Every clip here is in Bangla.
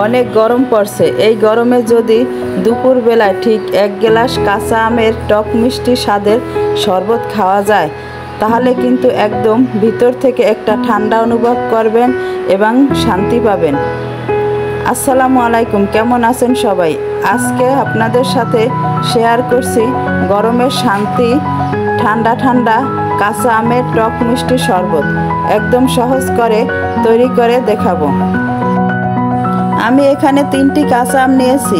অনেক গরম পড়ছে। এই গরমে যদি দুপুরবেলায় ঠিক 1 গ্লাস কাঁচা আমের টক মিষ্টি স্বাদের শরবত খাওয়া যায় তাহলে কিন্তু একদম ভিতর থেকে একটা ঠান্ডা অনুভব করবেন এবং শান্তি পাবেন। আসসালামু আলাইকুম, কেমন আছেন সবাই? আজকে আপনাদের সাথে শেয়ার করছি গরমের শান্তি ঠান্ডা ঠান্ডা কাঁচা আমের টক মিষ্টি শরবত। একদম সহজ করে তৈরি করে দেখাবো। আমি এখানে 3টি কাঁচা আম নিয়েছি,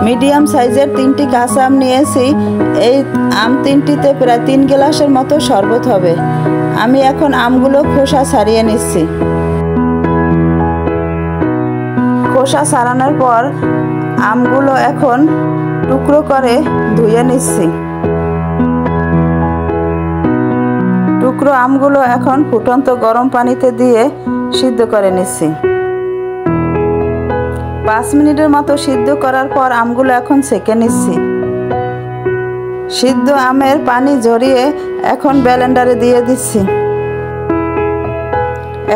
মিডিয়াম সাইজের 3টি কাঁচা আম নিয়েছি। এই আম 3টিতে প্রায় 3 গ্লাসের মতো শরবত হবে। আমি এখন আমগুলো খোসা ছাড়িয়ে নিচ্ছি। খোসা ছাড়ানোর পর আমগুলো এখন টুকরো করে ধুয়ে নিচ্ছি। টুকরো আমগুলো এখন ফুটন্ত গরম পানিতে দিয়ে সিদ্ধ করে নিচ্ছি। 5 মিনিটের মতো সিদ্ধ করার পর আমগুলো এখন ছেঁকে নিচ্ছি। সিদ্ধ আমের পানি ঝরিয়ে এখন ব্লেন্ডারে দিয়ে দিচ্ছি।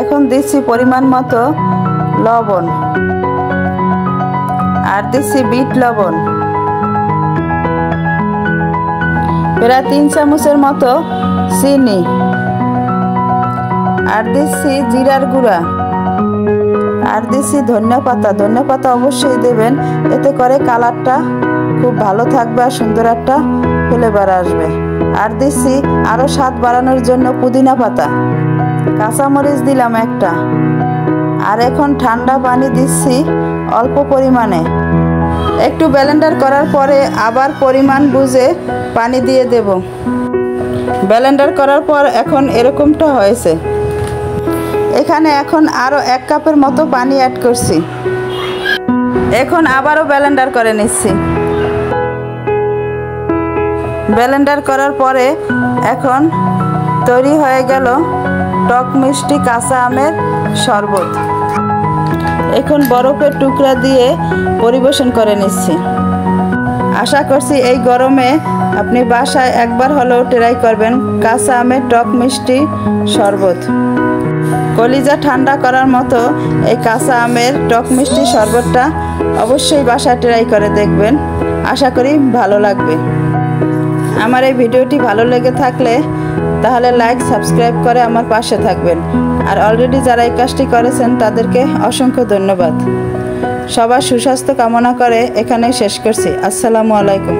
এখন দিচ্ছি পরিমাণ মতো লবণ, আর দিচ্ছি বিট লবণ, প্রায় 3 চামচের মতো চিনি, আর দিচ্ছি জিরার গুঁড়া, আর দিচ্ছি ধনিয়া পাতা অবশ্যই দেবেন, এতে করে কালারটা খুব ভালো থাকবে আর সুন্দর একটা ফ্লেভার আসবে। আর দিচ্ছি আরও স্বাদ বাড়ানোর জন্য পুদিনা পাতা, কাঁচামরিচ দিলাম একটা। আর এখন ঠান্ডা পানি দিচ্ছি অল্প পরিমাণে। একটু ব্লেন্ডার করার পরে আবার পরিমাণ বুঝে পানি দিয়ে দেব। ব্লেন্ডার করার পর এখন এরকমটা হয়েছে। এখানে এখন আরও 1 কাপের মতো পানি অ্যাড করছি। এখন আবারও ব্লেন্ডার করে নিচ্ছি। ব্লেন্ডার করার পরে এখন তৈরি হয়ে গেল টক মিষ্টি কাঁচা আমের শরবত। এখন বরফের টুকরা দিয়ে পরিবেশন করে নিচ্ছি। আশা করছি এই গরমে আপনি বাসায় একবার হলেও ট্রাই করবেন কাঁচা আমের টক মিষ্টি শরবত। কলিজা ঠান্ডা করার মতো এই কাঁচা আমের টক মিষ্টি শরবতটা অবশ্যই বাসায় ট্রাই করে দেখবেন। আশা করি ভালো লাগবে। আমার এই ভিডিওটি ভালো লেগে থাকলে তাহলে লাইক সাবস্ক্রাইব করে আমার পাশে থাকবেন। আর অলরেডি যারা এই কাজটি করেছেন তাদেরকে অসংখ্য ধন্যবাদ। সবার সুস্বাস্থ্য কামনা করে এখানেই শেষ করছি। আসসালামু আলাইকুম।